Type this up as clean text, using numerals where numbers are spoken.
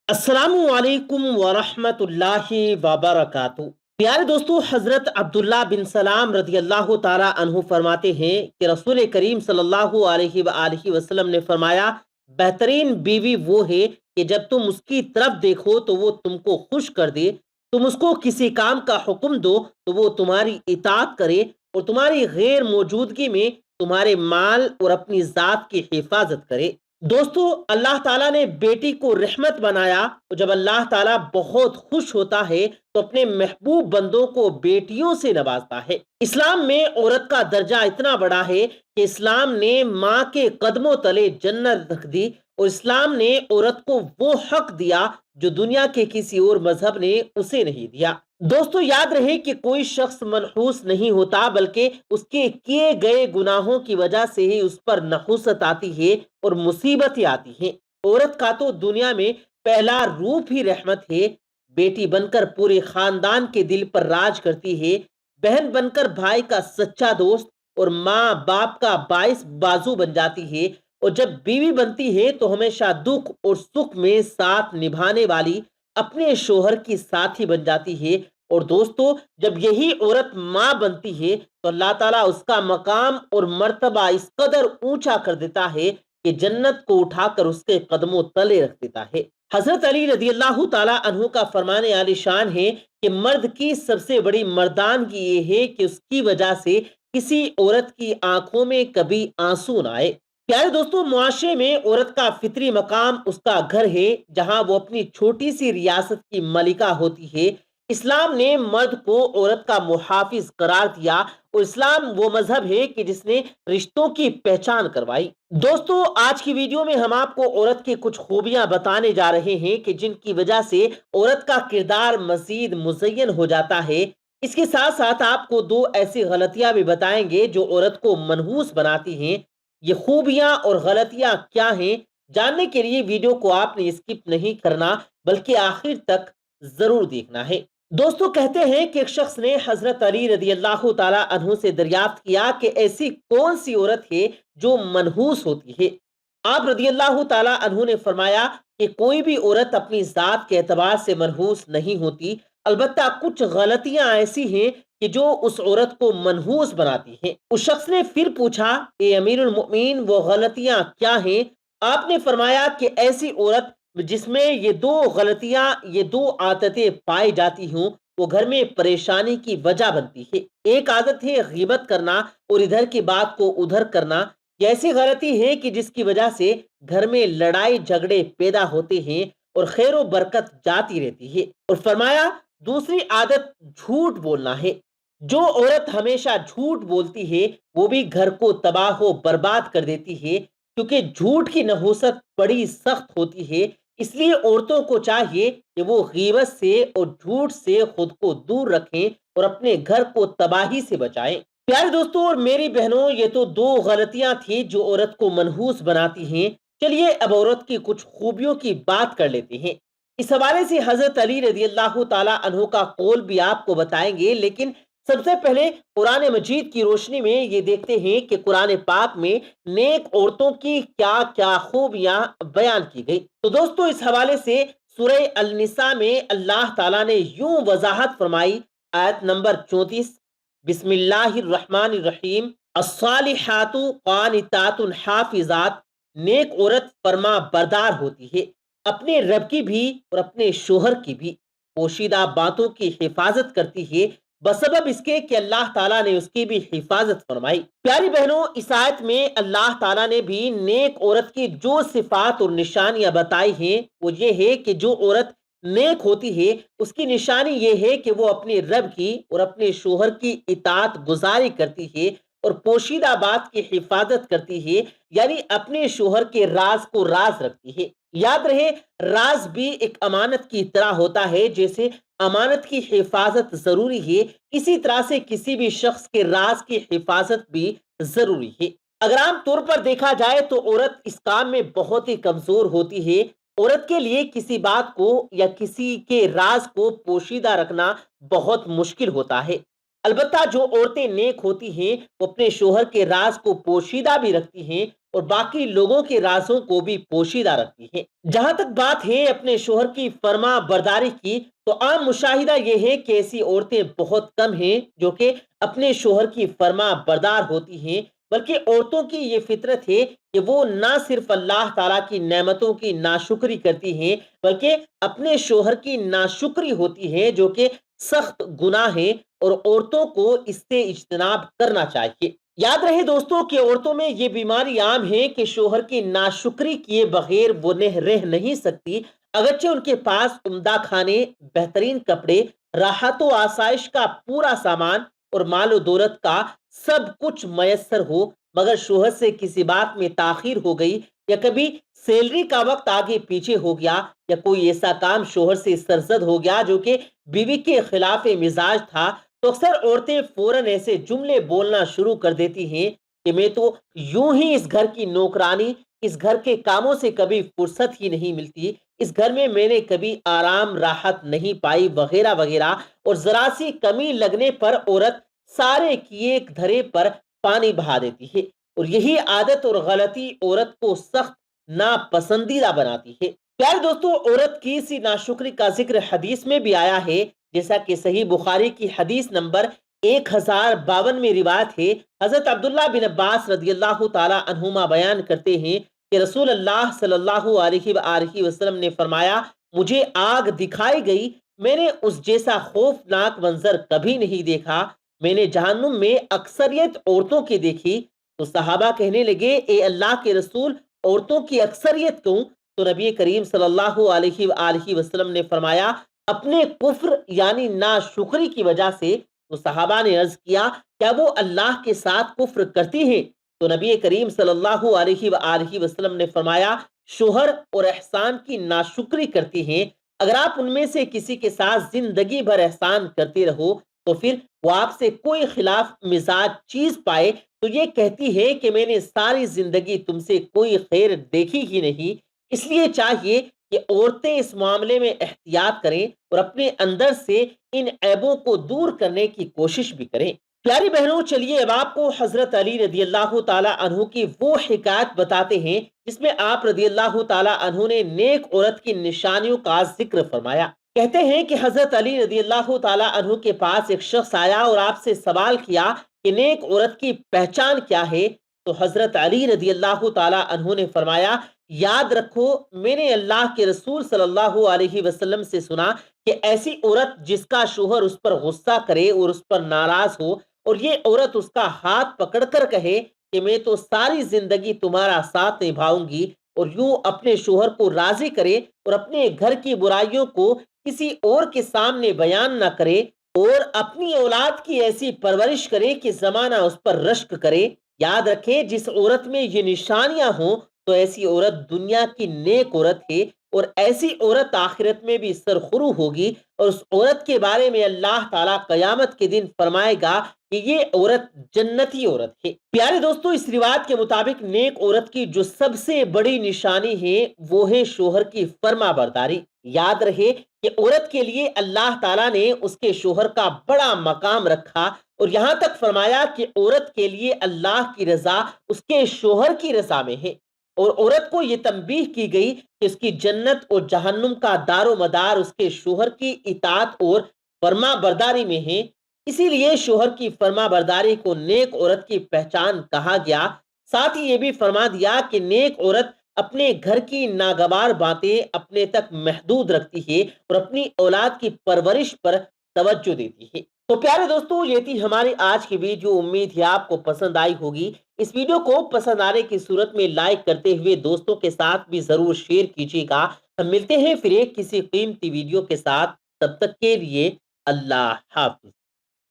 السلام علیکم ورحمۃ اللہ وبرکاتہ۔ پیارے دوستو، حضرت عبداللہ بن سلام رضی اللہ تعالیٰ عنہ فرماتے ہیں کہ رسول کریم صلی اللہ علیہ وآلہ وسلم نے فرمایا، بہترین بیوی وہ ہے کہ جب تم اس کی طرف دیکھو تو وہ تم کو خوش کر دے، تم اس کو کسی کام کا حکم دو تو وہ تمہاری اطاعت کرے، اور تمہاری غیر موجودگی میں تمہارے مال اور اپنی ذات کی حفاظت کرے۔ دوستو، اللہ تعالیٰ نے بیٹی کو رحمت بنایا، اور جب اللہ تعالیٰ بہت خوش ہوتا ہے تو اپنے محبوب بندوں کو بیٹیوں سے نوازتا ہے۔ اسلام میں عورت کا درجہ اتنا بڑا ہے کہ اسلام نے ماں کے قدموں تلے جنت رکھ دی، اور اسلام نے عورت کو وہ حق دیا جو دنیا کے کسی اور مذہب نے اسے نہیں دیا۔ دوستو، یاد رہے کہ کوئی شخص منحوس نہیں ہوتا، بلکہ اس کے کیے گئے گناہوں کی وجہ سے ہی اس پر نحوست آتی ہے اور مصیبتیں آتی ہیں۔ عورت کا تو دنیا میں پہلا روپ ہی رحمت ہے۔ بیٹی بن کر پورے خاندان کے دل پر راج کرتی ہے، بہن بن کر بھائی کا سچا دوست اور ماں باپ کا باعث بازو بن جاتی ہے، اور جب بیوی بنتی ہے تو ہمیشہ دکھ اور سکھ میں ساتھ نبھانے والی اپنے شوہر کی ساتھی بن جاتی ہے۔ اور دوستو، جب یہی عورت ماں بنتی ہے تو اللہ تعالیٰ اس کا مقام اور مرتبہ اس قدر اونچا کر دیتا ہے کہ جنت کو اٹھا کر اس کے قدموں تلے رکھ دیتا ہے۔ حضرت علی رضی اللہ تعالیٰ عنہ کا فرمان عالی شان ہے کہ مرد کی سب سے بڑی مردانگی یہ ہے کہ اس کی وجہ سے کسی عورت کی آنکھوں میں کبھی آنسو نہ آئے۔ پیارے دوستو، معاشرے میں عورت کا فطری مقام اس کا گھر ہے، جہاں وہ اپنی چھوٹی سی ریاست کی ملکہ ہوتی ہے۔ اسلام نے مرد کو عورت کا محافظ قرار دیا، اور اسلام وہ مذہب ہے کہ جس نے رشتوں کی پہچان کروائی۔ دوستو، آج کی ویڈیو میں ہم آپ کو عورت کی کچھ خوبیاں بتانے جا رہے ہیں کہ جن کی وجہ سے عورت کا کردار مزید مزین ہو جاتا ہے۔ اس کے ساتھ ساتھ آپ کو دو ایسی غلطیاں بھی بتائیں گے جو عورت کو منحوس بناتی ہیں۔ یہ خوبیاں اور غلطیاں کیا ہیں، جاننے کے لیے ویڈیو کو آپ نے اسکپ نہیں کرنا بلکہ آخر تک ضرور دیکھنا ہے۔ دوستو، کہتے ہیں کہ ایک شخص نے حضرت علی رضی اللہ تعالیٰ عنہ سے دریافت کیا کہ ایسی کون سی عورت ہے جو منحوس ہوتی ہے؟ آپ رضی اللہ تعالیٰ عنہ نے فرمایا کہ کوئی بھی عورت اپنی ذات کے اعتبار سے منحوس نہیں ہوتی، البتہ کچھ غلطیاں ایسی ہیں کہ جو اس عورت کو منحوس بناتی ہیں۔ اس شخص نے پھر پوچھا، اے امیر المؤمنین، وہ غلطیاں کیا ہیں؟ آپ نے فرمایا کہ ایسی عورت جس میں یہ دو غلطیاں، یہ دو عادتیں پائی جاتی ہوں، وہ گھر میں پریشانی کی وجہ بنتی ہے۔ ایک عادت ہے غیبت کرنا اور ادھر کی بات کو ادھر کرنا۔ یہ ایسی غلطی ہے کہ جس کی وجہ سے گھر میں لڑائی جھگڑے پیدا ہوتے ہیں اور خیر و برکت جاتی رہتی ہے۔ اور فرمایا، دوسری عادت جھوٹ بولنا ہے۔ جو عورت ہمیشہ جھوٹ بولتی ہے وہ بھی گھر کو تباہ و برباد کر دیتی ہے، کیونکہ جھوٹ کی نحوست بڑی سخت ہوتی ہے۔ اس لیے عورتوں کو چاہیے کہ وہ غیبت سے اور جھوٹ سے خود کو دور رکھیں اور اپنے گھر کو تباہی سے بچائیں۔ پیارے دوستوں اور میری بہنوں، یہ تو دو غلطیاں تھیں جو عورت کو منحوس بناتی ہیں۔ چلیے اب عورت کی کچھ خوبیوں کی بات کر لیتے ہیں۔ اس حوالے سے حضرت علی رضی اللہ تعالیٰ عنہ کا قول بھی آپ کو بتائیں گے، لیکن سب سے پہلے قرآن مجید کی روشنی میں یہ دیکھتے ہیں کہ قرآن پاک میں نیک عورتوں کی کیا کیا خوبیاں بیان کی گئی۔ تو دوستو، اس حوالے سے سورہ النساء میں اللہ تعالیٰ نے یوں وضاحت فرمائی، آیت نمبر 34، بسم اللہ الرحمن الرحیم، الصالحات قانتات حافظات، نیک عورت فرما بردار ہوتی ہے، اپنے رب کی بھی اور اپنے شوہر کی بھی، پوشیدہ باتوں کی حفاظت کرتی ہے بسبب اس کے کہ اللہ تعالیٰ نے اس کی بھی حفاظت فرمائی۔ پیاری بہنوں، اس آیت میں اللہ تعالیٰ نے بھی نیک عورت کی جو صفات اور نشانیاں بتائی ہیں وہ یہ ہے کہ جو عورت نیک ہوتی ہے اس کی نشانی یہ ہے کہ وہ اپنے رب کی اور اپنے شوہر کی اطاعت گزاری کرتی ہے اور پوشیدہ بات کی حفاظت کرتی ہے، یعنی اپنے شوہر کے راز کو راز رکھتی ہے۔ یاد رہے، راز بھی ایک امانت کی طرح ہوتا ہے۔ جیسے امانت کی حفاظت ضروری ہے، اسی طرح سے کسی بھی شخص کے راز کی حفاظت بھی ضروری ہے۔ اگر عام طور پر دیکھا جائے تو عورت اس کام میں بہت ہی کمزور ہوتی ہے۔ عورت کے لیے کسی بات کو یا کسی کے راز کو پوشیدہ رکھنا بہت مشکل ہوتا ہے۔ البتہ جو عورتیں نیک ہوتی ہیں وہ اپنے شوہر کے راز کو پوشیدہ بھی رکھتی ہیں اور باقی لوگوں کے رازوں کو بھی پوشیدہ رکھتی ہیں۔ جہاں تک بات ہے اپنے شوہر کی فرما برداری کی، تو عام مشاہدہ یہ ہے کہ ایسی عورتیں بہت کم ہیں جو کہ اپنے شوہر کی فرما بردار ہوتی ہیں، بلکہ عورتوں کی یہ فطرت ہے کہ وہ نہ صرف اللہ تعالیٰ کی نعمتوں کی ناشکری کرتی ہیں، بلکہ اپنے شوہر کی ناشکری ہوتی ہے جو کہ سخت گناہ ہے، اور عورتوں کو اس سے اجتناب کرنا چاہیے۔ یاد رہے دوستوں کہ عورتوں میں یہ بیماری عام ہے کہ شوہر کی ناشکری کیے بغیر وہ رہ نہیں سکتی، اگرچہ ان کے پاس عمدہ کھانے، بہترین کپڑے، راحت و آسائش کا پورا سامان اور مال و دولت کا سب کچھ میسر ہو، مگر شوہر سے کسی بات میں تاخیر ہو گئی، یا کبھی سیلری کا وقت آگے پیچھے ہو گیا، یا کوئی ایسا کام شوہر سے سرزد ہو گیا جو کہ بیوی کے خلاف مزاج تھا، تو اکثر عورتیں فوراً ایسے جملے بولنا شروع کر دیتی ہیں کہ میں تو یوں ہی اس گھر کی نوکرانی، اس گھر کے کاموں سے کبھی فرصت ہی نہیں ملتی، اس گھر میں نے کبھی آرام راحت نہیں پائی، وغیرہ وغیرہ۔ اور ذرا سی کمی لگنے پر عورت سارے کیے دھرے پر پانی بہا دیتی ہے، اور یہی عادت اور غلطی عورت کو سخت ناپسندیدہ بناتی ہے۔ پیارے دوستو، عورت کی اسی ناشکری کا ذکر حدیث میں بھی آیا ہے، جیسا کہ صحیح بخاری کی حدیث نمبر 1052 میں روایت ہے۔ حضرت عبداللہ بن عباس رضی اللہ تعالی عنہما بیان کرتے ہیں کہ رسول اللہ صلی اللہ علیہ وآلہ وسلم نے فرمایا، مجھے آگ دکھائی گئی، میں نے اس جیسا خوفناک منظر کبھی نہیں دیکھا، میں نے جہنم میں اکثریت عورتوں کی دیکھی۔ تو صحابہ کہنے لگے، اے اللہ کے رسول، عورتوں کی اکثریت کیوں؟ تو نبی کریم صلی اللہ علیہ وآلہ وسلم نے فرمایا، اپنے کفر یعنی ناشکری کی وجہ سے۔ تو صحابہ نے عرض کیا، کیا وہ اللہ کے ساتھ کفر کرتی ہیں؟ تو نبی کریم صلی اللہ علیہ وآلہ وسلم نے فرمایا، شوہر اور احسان کی ناشکری کرتی ہیں۔ اگر آپ ان میں سے کسی کے ساتھ زندگی بھر احسان کرتے رہو، تو پھر وہ آپ سے کوئی خلاف مزاج چیز پائے تو یہ کہتی ہے کہ میں نے ساری زندگی تم سے کوئی خیر دیکھی ہی نہیں۔ اس لیے چاہیے کہ عورتیں اس معاملے میں احتیاط کریں اور اپنے اندر سے ان عیبوں کو دور کرنے کی کوشش بھی کریں۔ پیاری بہنوں، چلیے اب آپ کو حضرت علی رضی اللہ تعالی عنہ کی وہ حکایت بتاتے ہیں جس میں آپ رضی اللہ تعالی عنہ نے نیک عورت کی نشانیوں کا ذکر فرمایا۔ کہتے ہیں کہ حضرت علی رضی اللہ تعالی عنہ کے پاس ایک شخص آیا اور آپ سے سوال کیا کہ نیک عورت کی پہچان کیا ہے؟ تو حضرت علی رضی اللہ تعالی عنہ نے فرمایا، یاد رکھو، میں نے اللہ کے رسول صلی اللہ علیہ وسلم سے سنا کہ ایسی عورت جس کا شوہر اس پر غصہ کرے اور اس پر ناراض ہو، اور یہ عورت اس کا ہاتھ پکڑ کر کہے کہ میں تو ساری زندگی تمہارا ساتھ نبھاؤں گی، اور یوں اپنے شوہر کو راضی کرے اور اپنے گھر کی برائیوں کو کسی اور کے سامنے بیان نہ کرے، اور اپنی اولاد کی ایسی پرورش کرے کہ زمانہ اس پر رشک کرے۔ یاد رکھیں، جس عورت میں یہ نشانیاں ہوں تو ایسی عورت دنیا کی نیک عورت ہے، اور ایسی عورت آخرت میں بھی سرخرو ہوگی، اور اس عورت کے بارے میں اللہ تعالیٰ قیامت کے دن فرمائے گا کہ یہ عورت جنتی عورت ہے۔ پیارے دوستو، اس روایت کے مطابق نیک عورت کی جو سب سے بڑی نشانی ہے وہ ہے شوہر کی فرما برداری۔ یاد رہے کہ عورت کے لیے اللہ تعالیٰ نے اس کے شوہر کا بڑا مقام رکھا، اور یہاں تک فرمایا کہ عورت کے لیے اللہ کی رضا اس کے شوہر کی رضا میں ہے، اور عورت کو یہ تنبیہ کی گئی کہ اس کی جنت اور جہنم کا دار و مدار اس کے شوہر کی اطاعت اور فرما برداری میں ہے۔ اسی لیے شوہر کی فرما برداری کو نیک عورت کی پہچان کہا گیا۔ ساتھ ہی یہ بھی فرما دیا کہ نیک عورت اپنے گھر کی ناگوار باتیں اپنے تک محدود رکھتی ہے اور اپنی اولاد کی پرورش پر توجہ دیتی ہے۔ تو پیارے دوستو، یہ تھی ہماری آج کی ویڈیو، امید ہے آپ کو پسند آئی ہوگی۔ اس ویڈیو کو پسند آنے کی صورت میں لائک کرتے ہوئے دوستوں کے ساتھ بھی ضرور شیئر کیجیے گا۔ ہم ملتے ہیں پھر ایک کسی قیمتی ویڈیو کے ساتھ، تب تک کے لیے اللہ حافظ۔